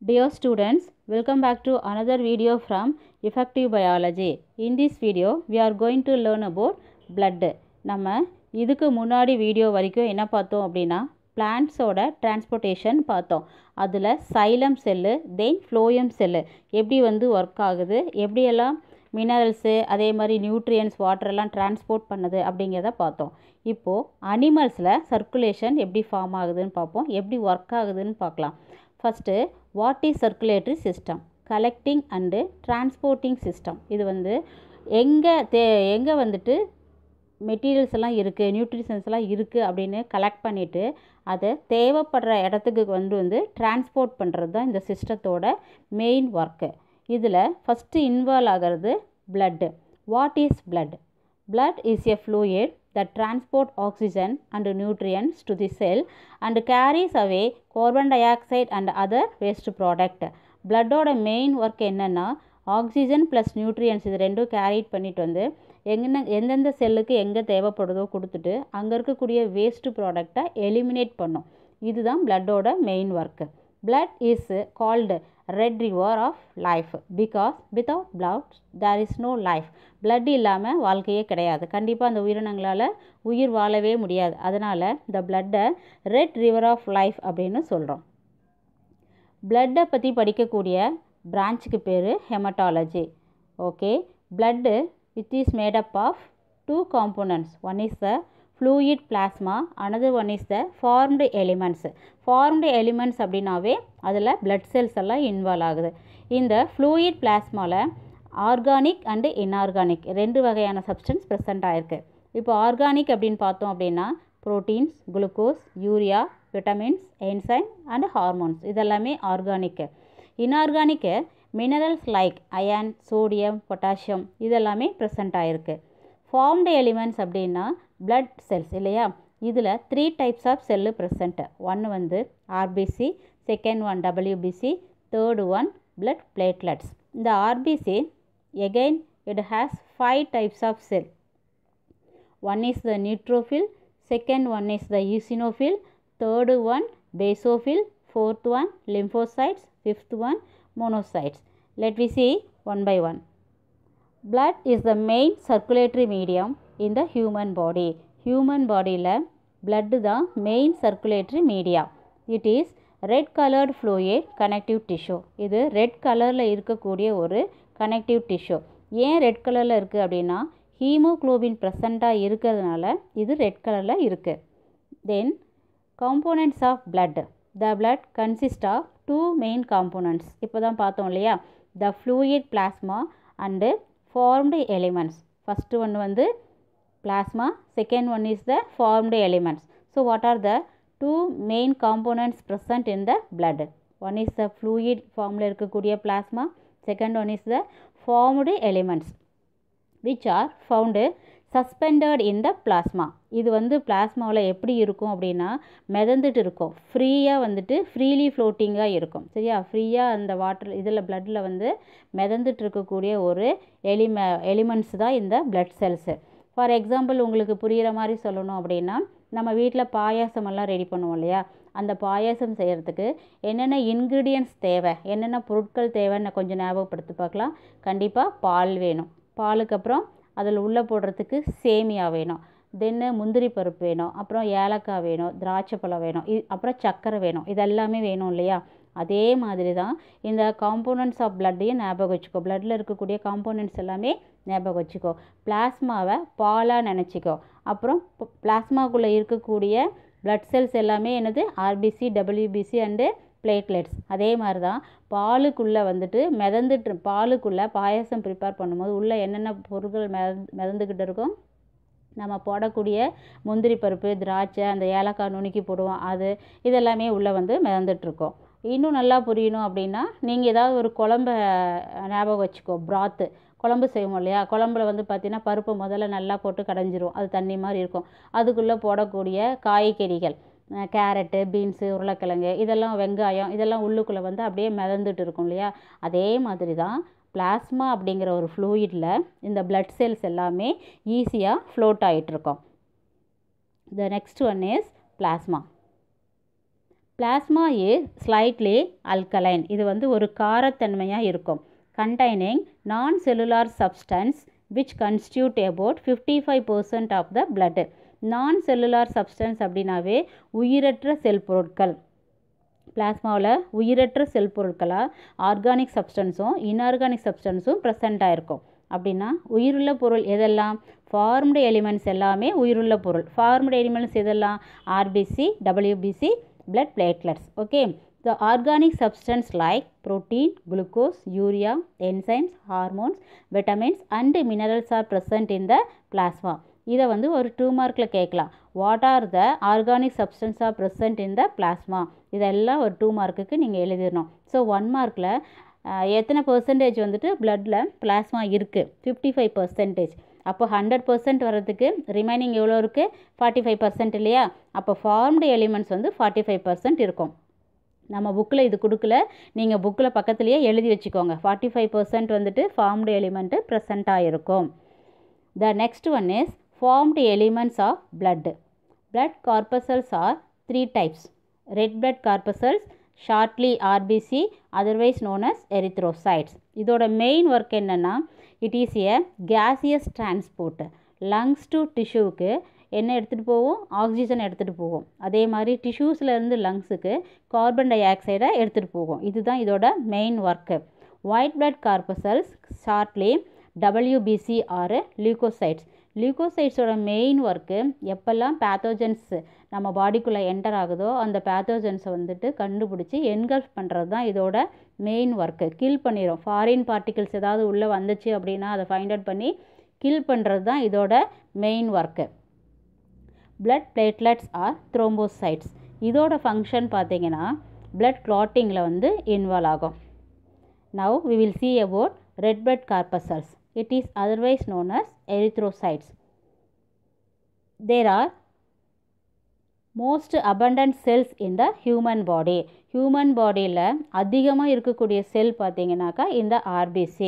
Dear students, welcome back to another video from Effective Biology. In this video, we are going to learn about blood. நம்ம இதுக்கு முன்னாடி video வரைக்கும் என்ன பார்த்தோம் அப்படின்னா பிளான்ட்ஸோட டிரான்ஸ்போர்ட்டேஷன் பார்த்தோம். அதில் சைலம் செல்லு தென் ஃப்ளோயம் செல்லு எப்படி ஒர்க் ஆகுது, எப்படியெல்லாம் மினரல்ஸு அதே மாதிரி நியூட்ரியன்ஸ் வாட்டரெல்லாம் டிரான்ஸ்போர்ட் பண்ணுது அப்படிங்கிறத பார்த்தோம். இப்போது அனிமல்ஸில் சர்க்குலேஷன் எப்படி ஃபார்ம் ஆகுதுன்னு பார்ப்போம், எப்படி ஒர்க் ஆகுதுன்னு பார்க்கலாம். First what is circulatory system, collecting and transporting system. இது எங்கே மெட்டீரியல்ஸ் எல்லாம் இருக்குது, நியூட்ரிஷன்ஸ் எல்லாம் இருக்குது அப்படின்னு கலெக்ட் பண்ணிவிட்டு அதை தேவைப்படுற இடத்துக்கு டிரான்ஸ்போர்ட் பண்ணுறது தான் இந்த சிஸ்டத்தோட மெயின் ஒர்க்கு. இதில் ஃபஸ்ட்டு இன்வால்வ் ஆகிறது blood. What is blood? Blood is a fluid that transports oxygen and nutrients to the cell and carries away carbon dioxide and other waste product. Blood-ஓட மெயின் ஒர்க் என்னென்னா oxygen plus nutrients இது ரெண்டும் carried பண்ணிட்டு எந்தெந்த செல்லுக்கு எங்கே தேவைப்படுதோ கொடுத்துட்டு அங்கே இருக்கக்கூடிய வேஸ்ட் ப்ராடக்டை எலிமினேட் பண்ணும். இதுதான் பிளட்டோட main work. Blood is called red river of life because without blood there is no life. blood இல்லாமல் வாழ்க்கையே கிடையாது. கண்டிப்பாக அந்த உயிரினங்களால் உயிர் வாழவே முடியாது. அதனால் இந்த பிளட்டை ரெட் ரிவர் ஆஃப் லைஃப் அப்படின்னு சொல்கிறோம். பிளட்டை பற்றி படிக்கக்கூடிய பிரான்ச்சுக்கு பேர் haematology. Okay, blood which is made up of two components. One is the fluid plasma, another one is the formed elements. Formed elements அப்படின்னாவே அதில் blood cells எல்லாம் இன்வால்வ் ஆகுது. இந்த fluid plasmaவில் ஆர்கானிக் அண்டு இன்ஆர்கானிக் ரெண்டு வகையான சப்ஸ்டன்ஸ் ப்ரெசென்ட் ஆகிருக்கு. இப்போ organic அப்படின்னு பார்த்தோம் அப்படின்னா proteins, glucose, urea, vitamins, enzyme and hormones இதெல்லாமே organic. Inorganic minerals like iron, sodium, potassium இதெல்லாமே ப்ரெசென்ட் ஆகிருக்கு. ஃபார்ம்டு எலிமெண்ட்ஸ் அப்படின்னா blood cells இல்லையா, இதில் 3 types ஆஃப் செல்லு ப்ரெசென்ட். ஒன்று RBC, second one WBC, third one blood platelets. இந்த RBC again it has 5 types of cell. One is the neutrophil, second one is the eosinophil, third one basophil, fourth one lymphocytes, fifth one monocytes. Let me see one by one. Blood is the main circulatory medium in the human body. Human bodyல blood தான் main circulatory media. It is red colored fluid connective tissue. இது red கலரில் இருக்கக்கூடிய ஒரு connective tissue. ஏன் red கலரில் இருக்குது அப்படின்னா haemoglobin ப்ரெசண்ட்டாக இருக்கிறதுனால இது ரெட் கலரில் இருக்குது. Then components of blood. The blood consists of two main components. இப்போ தான் பார்த்தோம் இல்லையா, the fluid plasma and formed elements. First one plasma, second one is the formed elements. So what are the two main components present in the blood? One is the fluid formula இருக்கக்கூடிய plasma, second one is the formed elements which are found suspended in the plasma. இது பிளாஸ்மாவில் எப்படி இருக்கும் அப்படின்னா மிதந்துட்டு இருக்கும், ஃப்ரீயாக freely ஃப்ளோட்டிங்காக இருக்கும். சரியா, ஃப்ரீயாக அந்த வாட்டர் இதில் பிளட்டில் மிதந்துட்டு இருக்கக்கூடிய ஒரு எலிமெண்ட்ஸ் தான் இந்த பிளட் செல்ஸு. ஃபார் எக்ஸாம்பிள் உங்களுக்கு புரிகிற மாதிரி சொல்லணும் அப்படின்னா நம்ம வீட்டில் பாயாசமெல்லாம் ரெடி பண்ணுவோம் இல்லையா, அந்த பாயாசம் செய்கிறதுக்கு என்னென்ன இன்க்ரீடியன்ட்ஸ் தேவை, என்னென்ன பொருட்கள் தேவைன்னு கொஞ்சம் ஞாபகப்படுத்தி பார்க்கலாம். கண்டிப்பாக பால் வேணும், பாலுக்கு அப்புறம் அதில் உள்ளே போடுறதுக்கு சேமியா வேணும், தென்னு முந்திரி பருப்பு வேணும், அப்புறம் ஏலக்காய் வேணும், திராட்சை பழம் வேணும், அப்புறம் சர்க்கரை வேணும், இதெல்லாமே வேணும் இல்லையா. அதே மாதிரி தான் இந்த காம்போனன்ட்ஸ் ஆஃப் பிளட்டையும் ஞாபகம் வச்சுக்கோ. பிளட்டில் இருக்கக்கூடிய காம்போனன்ட்ஸ் எல்லாமே ஞாபகம் வச்சுக்கோ. பிளாஸ்மாவை பாலாக நினச்சிக்கோ. அப்புறம் பிளாஸ்மாக்குள்ளே இருக்கக்கூடிய பிளட் செல்ஸ் எல்லாமே என்னது ஆர்பிசி, டபிள்யூபிசி அண்டு பிளேட்லெட்ஸ். அதே மாதிரி தான் பாலுக்குள்ளே பாலுக்குள்ளே பாயசம் ப்ரிப்பேர் பண்ணும்போது உள்ளே என்னென்ன பொருட்கள் மிதந்துக்கிட்டு இருக்கும், நம்ம போடக்கூடிய முந்திரி பருப்பு, திராட்சை, அந்த ஏலக்காய் நுணுக்கி போடுவோம், இதெல்லாமே உள்ளே மிதந்துட்டுருக்கோம். இன்னும் நல்லா புரியணும் அப்படின்னா நீங்கள் ஏதாவது ஒரு குழம்ப ஞாபகம் வச்சுக்கோ. பிராத்து குழம்பு செய்வோம் இல்லையா, குழம்புல பார்த்தீங்கன்னா பருப்பை முதல்ல நல்லா போட்டு கடைஞ்சிரும், அது தண்ணி மாதிரி இருக்கும். அதுக்குள்ளே போடக்கூடிய காய்கறிகள் கேரட்டு, பீன்ஸு, உருளைக்கிழங்கு இதெல்லாம், வெங்காயம் இதெல்லாம் உள்ளுக்குள்ளே அப்படியே மிதந்துட்டு இருக்கும் இல்லையா. அதே மாதிரி தான் பிளாஸ்மா அப்படிங்கிற ஒரு ஃப்ளூயிடில் இந்த பிளட் செல்ஸ் எல்லாமே ஈஸியாக ஃப்ளோட் ஆகிட்டுருக்கோம். The next one is plasma. Plasma is slightly alkaline. இது வந்து ஒரு காரத்தன்மையாக இருக்கும். Containing non cellular substance which constitute about 55% of the blood. Non cellular substance அப்படின்னாவே உயிரற்ற செல் பொருட்கள். பிளாஸ்மாவில் உயிரற்ற செல் பொருட்களாக ஆர்கானிக் சப்ஸ்டன்ஸும் இன்ஆர்கானிக் சப்ஸ்டன்ஸும் ப்ரெசண்ட் ஆகிருக்கும். அப்படின்னா உயிருள்ள பொருள் எதெல்லாம்? ஃபார்ம்டு எலிமெண்ட்ஸ் எல்லாமே உயிருள்ள பொருள். ஃபார்ம்டு எலிமெண்ட்ஸ் எதெல்லாம்? RBC, WBC, blood platelets. Okay, the organic substance like protein, glucose, urea, enzymes, hormones, vitamins and minerals are present in the plasma. இதை வந்து ஒரு 2 மார்க்கில் கேட்கலாம். What are the organic substance are present in the plasma? இதெல்லாம் ஒரு 2 மார்க்குக்கு நீங்கள் எழுதிடணும். So 1 மார்க்கில் எத்தனை பர்சன்டேஜ் வந்துட்டு பிளட்டில் பிளாஸ்மா இருக்குது? 55%. அப்போ 100% வர்றதுக்கு ரிமைனிங் எவ்வளோ இருக்குது? 45% இல்லையா? அப்போ ஃபார்ம்டு எலிமெண்ட்ஸ் வந்து 45% இருக்கும். நம்ம புக்கில் இது கொடுக்கல, நீங்கள் புக்கில் பக்கத்துலேயே எழுதி வச்சுக்கோங்க. 45% வந்துட்டு ஃபார்ம்டு எலிமெண்ட்டு ப்ரெசண்ட்டாக இருக்கும். The next one is formed elements of blood. Blood corpuscles are 3 types. Red blood corpuscles, shortly RBC, otherwise known as erythrocytes. இதோட மெயின் ஒர்க் என்னென்னா, it is a gaseous transport. Lungs to டிஷ்யூவுக்கு என்ன எடுத்துகிட்டு போவோம்? Oxygen எடுத்துகிட்டு போவோம். அதே மாதிரி டிஷ்யூஸ்லேருந்து லங்ஸுக்கு கார்பன் டை ஆக்சைடை எடுத்துகிட்டு போகும். இதுதான் இதோட main work. White blood corpuscles, shortly WBC or leucocytes. லியூகோசைட்ஸோட மெயின் ஒர்க்கு எப்போல்லாம் பேத்தோஜன்ஸ் நம்ம பாடிக்குள்ளே என்டர் ஆகுதோ அந்த பேத்தோஜன்ஸை வந்துட்டு கண்டுபிடிச்சி என்கல்ஃப் பண்ணுறது தான் இதோட மெயின் ஒர்க்கு. கில் பண்ணிடும். ஃபாரின் பார்ட்டிகிள்ஸ் ஏதாவது உள்ளே வந்துச்சு அப்படின்னா அதை ஃபைண்ட் அவுட் பண்ணி கில் பண்ணுறது தான் இதோட main work. blood platelets or thrombocytes. இதோட ஃபங்க்ஷன் பார்த்தீங்கன்னா blood clottingல வந்து இன்வால்வ் ஆகும். Now we will see about red blood corpuscles. It is otherwise known as erythrocytes. There are most abundant cells in the human body. Human bodyல அதிகமாக இருக்கக்கூடிய செல் பார்த்தீங்கன்னாக்கா இந்த RBC.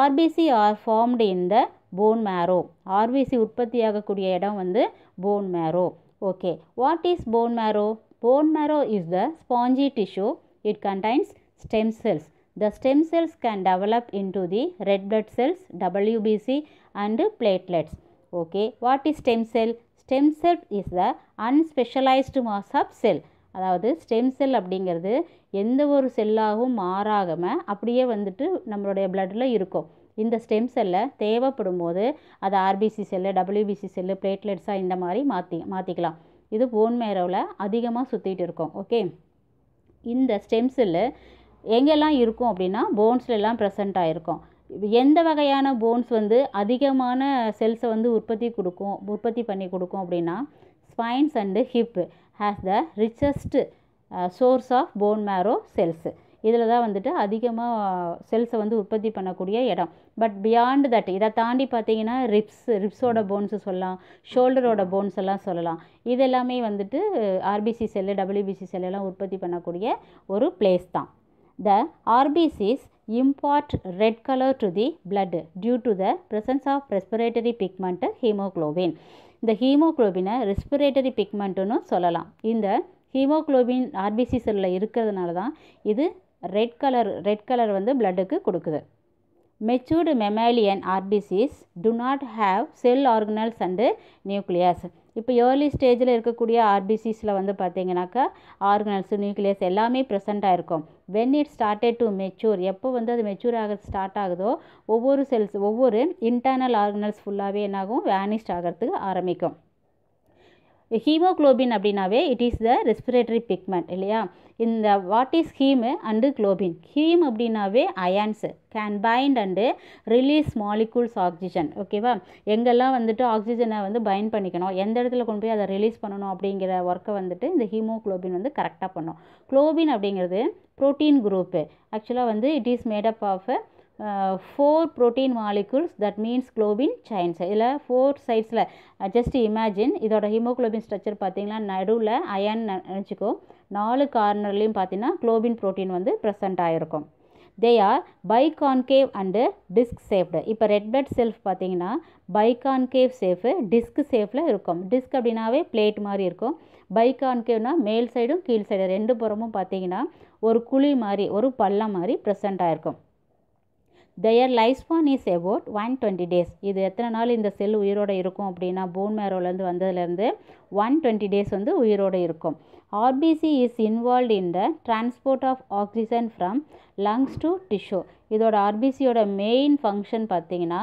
RBC are formed in the bone marrow. RBC உற்பத்தியாகக்கூடிய இடம் வந்து bone marrow. Okay, what is bone marrow? Bone marrow is the spongy tissue. It contains stem cells. The stem cells can develop into the red blood cells, WBC and platelets. Okay, what is stem cell? Stem cell is the unspecialized mass of cell. அதாவது stem cell அப்படிங்கிறது எந்த ஒரு செல்லாகவும் மாறாகாமல் அப்படியே வந்துட்டு நம்மளுடைய பிளட்டில் இருக்கும். இந்த ஸ்டெம் செல்லை தேவைப்படும் போது அது ஆர்பிசி செல்லு, டபிள்யூபிசி செல்லு, பிளேட்லெட்ஸாக இந்த மாதிரி மாற்றிக்கலாம். இது போன் மேரோவில் அதிகமாக சுற்றிட்டு இருக்கும். ஓகே, இந்த ஸ்டெம் செல்லு எங்கெல்லாம் இருக்கும் அப்படின்னா போன்ஸ்லாம் ப்ரெசண்ட் ஆகிருக்கும். எந்த வகையான போன்ஸ் வந்து அதிகமான செல்ஸை வந்து உற்பத்தி பண்ணி கொடுக்கும் அப்படின்னா spines and hip has the richest source of bone marrow cells. இதில் தான் வந்துட்டு அதிகமாக செல்ஸை வந்து உற்பத்தி பண்ணக்கூடிய இடம். பட் பியாண்ட் தட், இதை தாண்டி பார்த்தீங்கன்னா ரிப்ஸோட போன்ஸு சொல்லலாம், ஷோல்டரோட போன்ஸ் எல்லாம் சொல்லலாம். இது எல்லாமே வந்துட்டு ஆர்பிசி செல்லு, டபிள்யூபிசி செல்லெல்லாம் உற்பத்தி பண்ணக்கூடிய ஒரு பிளேஸ் தான். The RBCs impart red color to the blood due to the presence of respiratory pigment hemoglobin. இந்த ஹீமோக்ளோபினை ரெஸ்பிரேட்டரி பிக்மெண்ட்டுன்னு சொல்லலாம். இந்த ஹீமோக்ளோபின் ஆர்பிசி செல்லில் இருக்கிறதுனால தான் இது ரெட் கலர் வந்து பிளட்டுக்கு கொடுக்குது. Matured mammalian RPCs to not have sell organelles and nucleus. இப்போ ஏர்லி ஸ்டேஜில் இருக்கக்கூடிய ஆர்பிசிஸில் வந்து பார்த்தீங்கன்னாக்கா ஆர்கனல்ஸு, நியூக்ளியஸ் எல்லாமே ப்ரெசண்ட்டாக இருக்கும். When it started to mature, எப்போ வந்து அது மெச்சூர் ஆக ஸ்டார்ட் ஆகுதோ ஒவ்வொரு இன்டர்னல் ஆர்கனல்ஸ் ஃபுல்லாகவே என்னாகும்? வேனிஸ்ட் ஆகிறதுக்கு ஆரம்பிக்கும். ஹீமோக்ளோபின் அப்படின்னாவே it is the respiratory pigment இல்லையா? இந்த what is haem and globin? Haem அப்படின்னாவே ions can bind and release molecules oxygen. ஓகேவா? எங்கெல்லாம் வந்துட்டு ஆக்சிஜனை வந்து பைண்ட் பண்ணிக்கணும், எந்த இடத்துல கொண்டு போய் அதை ரிலீஸ் பண்ணணும் அப்படிங்கிற ஒர்க்கை வந்துட்டு இந்த ஹீமோக்ளோபின் வந்து கரெக்டாக பண்ணும். குளோபின் அப்படிங்கிறது ப்ரோட்டீன் குரூப்பு. ஆக்சுவலாக வந்து it is made up of 4 protein molecules, that means globin chains. இதில் 4 சைட்ஸில் ஜஸ்ட் இமேஜின் இதோட ஹீமோக்ளோபின் ஸ்ட்ரக்சர் பார்த்தீங்கன்னா நடுவில் அயன் நினச்சிக்கோ, 4 கார்னர்லேயும் பார்த்தீங்கன்னா குளோபின் ப்ரோட்டீன் வந்து ப்ரெசண்ட் ஆகிருக்கும். They are biconcave and disk shaped. இப்போ ரெட் பிளட் செல்ஸ் பார்த்தீங்கன்னா பைகான்கேவ் ஷேப்பு, டிஸ்க் ஷேப்பில் இருக்கும். டிஸ்க் அப்படின்னாவே பிளேட் மாதிரி இருக்கும். பைகான்கேவ்னா மேல் சைடும் கீழ் சைடு ரெண்டு புறமும் பார்த்தீங்கன்னா ஒரு குழி மாதிரி ஒரு பள்ளம் மாதிரி ப்ரெசென்ட் ஆகிருக்கும். their lifespan is about 120 days. இது எத்தனை நாள் இந்த செல் உயிரோடு இருக்கும் அப்படின்னா போன் மேரோலேருந்து வந்ததுலேருந்து 120 days வந்து உயிரோடு இருக்கும். RBC is involved in the transport of oxygen from lungs to tissue. இதோட RBCயோட மெயின் ஃபங்க்ஷன் பார்த்தீங்கன்னா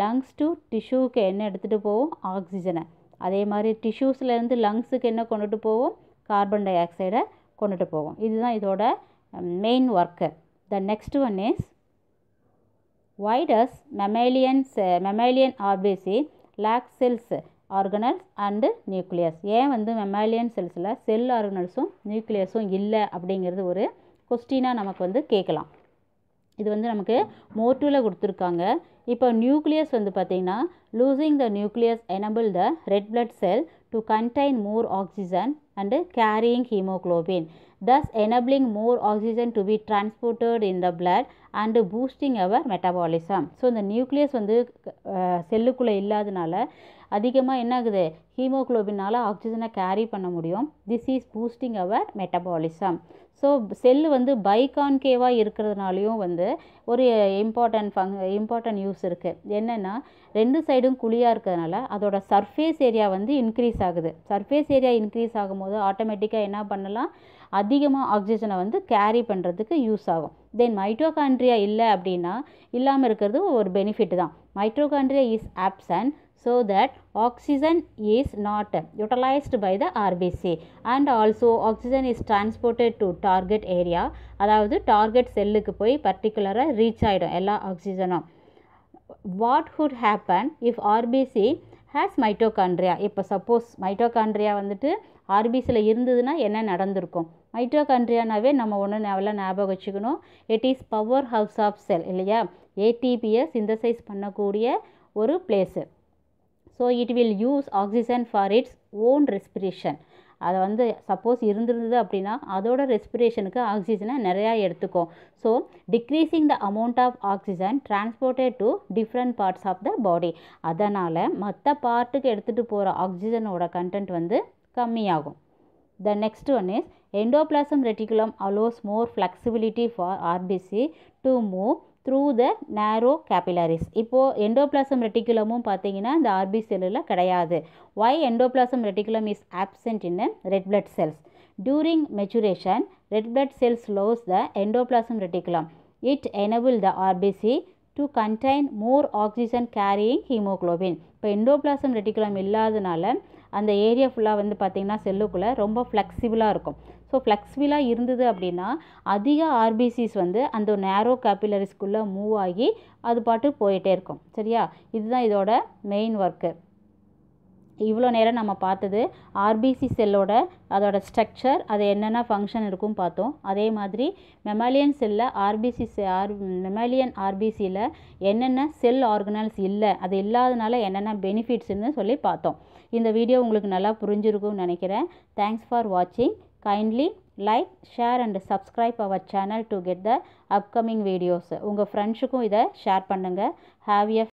லங்ஸ் டு டிஷ்யூக்கு என்ன எடுத்துகிட்டு போவோம், ஆக்சிஜனை. அதே மாதிரி டிஷ்யூஸ்லேருந்து லங்ஸுக்கு என்ன கொண்டுட்டு போவோம், கார்பன் டை ஆக்சைடை கொண்டுட்டு போவோம். இதுதான் இதோட main work. The next one is why does mammalian RBC lack cells, organelles and nucleus? ஏன் வந்து mammalian செல்ஸில் செல் ஆர்கனல்ஸும் நியூக்ளியஸும் இல்லை அப்படிங்கிறது ஒரு கொஸ்டினாக நமக்கு வந்து கேட்கலாம். இது வந்து நமக்கு மோட்டூவில் கொடுத்துருக்காங்க. இப்போ நியூக்ளியஸ் வந்து பார்த்திங்கன்னா losing the nucleus enable the red blood cell to contain more oxygen and carrying haemoglobin, thus enabling more oxygen to be transported in the blood and boosting our metabolism. So இந்த nucleus வந்து செல்லுக்குள்ளே இல்லாதனால அதிகமாக என்ன ஆகுது, ஹீமோக்ளோபினால் ஆக்சிஜனை carry பண்ண முடியும். This is boosting our metabolism. So cell வந்து பைகான்கேவாக இருக்கிறதுனாலையும் வந்து ஒரு இம்பார்ட்டன்ட் யூஸ் இருக்குது. என்னென்னா ரெண்டு சைடும் குழியாக இருக்கிறதுனால அதோட சர்ஃபேஸ் ஏரியா வந்து இன்க்ரீஸ் ஆகுது. சர்ஃபேஸ் ஏரியா இன்க்ரீஸ் ஆகும்போது ஆட்டோமேட்டிக்காக என்ன பண்ணலாம், அதிகமாக ஆக்சிஜனை வந்து கேரி பண்ணுறதுக்கு யூஸ் ஆகும். தென் மைட்டோகாண்ட்ரியா இல்லை அப்படின்னா இல்லாமல் இருக்கிறது ஒரு பெனிஃபிட் தான். Mitochondria is absent so that oxygen is not utilized by the RBC and also oxygen is transported to target area. அதாவது டார்கெட் செல்லுக்கு போய் பர்டிகுலராக ரீச் ஆகிடும் எல்லா ஆக்சிஜனும். What would happen if RBC has mitochondria? இப்போ சப்போஸ் மைட்டோகாண்ட்ரியா வந்துட்டு ஆர்பிசியில் இருந்ததுன்னா என்ன நடந்திருக்கும்? மைட்டோகாண்ட்ரியானாவே நம்ம ஒன்று நல்லா ஞாபகம் வச்சுக்கணும், it is power house of cell இல்லையா, ஏடிபியை சிந்தசைஸ் பண்ணக்கூடிய ஒரு place. So it will use oxygen for its own respiration. அதை வந்து சப்போஸ் இருந்திருந்தது அப்படின்னா அதோட ரெஸ்பிரேஷனுக்கு ஆக்சிஜனை நிறையா எடுத்துக்கும். So decreasing the amount of oxygen transported to different parts of the body. அதனால் மற்ற பார்ட்டுக்கு எடுத்துகிட்டு போகிற ஆக்சிஜனோட கண்டென்ட் வந்து கம்மியாகும். The next one is endoplasm reticulum allows more flexibility for RBC to move through the narrow capillaries. இப்போது endoplasm ரெட்டிகுலமும் பார்த்தீங்கன்னா இந்த RB செல்லில் கிடையாது. why endoplasm reticulum is absent in red blood cells? During maturation, red blood cells lose the endoplasm reticulum. It enables the RBC to contain more oxygen carrying hemoglobin. இப்போ endoplasm reticulum இல்லாதனால அந்த area ஃபுல்லாக வந்து பார்த்திங்கன்னா செல்லுக்குள்ளே ரொம்ப ஃப்ளெக்சிபிளாக இருக்கும். So ஃப்ளெக்சிபிளாக இருந்தது அப்படின்னா அதிக ஆர்பிசிஸ் வந்து அந்த நேரோ கேபிலரிஸ்குள்ளே மூவ் ஆகி அது பாட்டு போயிட்டே இருக்கும். சரியா, இதுதான் இதோட மெயின் ஒர்க்கு. இவ்வளோ நேரம் நம்ம பார்த்தது ஆர்பிசி செல்லோட அதோட ஸ்ட்ரக்சர், அது என்னென்ன ஃபங்க்ஷன் இருக்கும் பார்த்தோம். அதே மாதிரி மெமாலியன் செல்லில் மெமாலியன் ஆர்பிசியில் என்னென்ன செல் ஆர்கனல்ஸ் இல்லை, அது இல்லாதனால என்னென்ன பெனிஃபிட்ஸ்ன்னு சொல்லி பார்த்தோம். இந்த வீடியோ உங்களுக்கு நல்லா புரிஞ்சிருக்கும்னு நினைக்கிறேன். தேங்க்ஸ் ஃபார் வாட்சிங். Kindly like, share and subscribe our channel to get the upcoming videos. உங்கள் ஃப்ரெண்ட்ஸுக்கும் இதை ஷேர் பண்ணுங்கள். Have a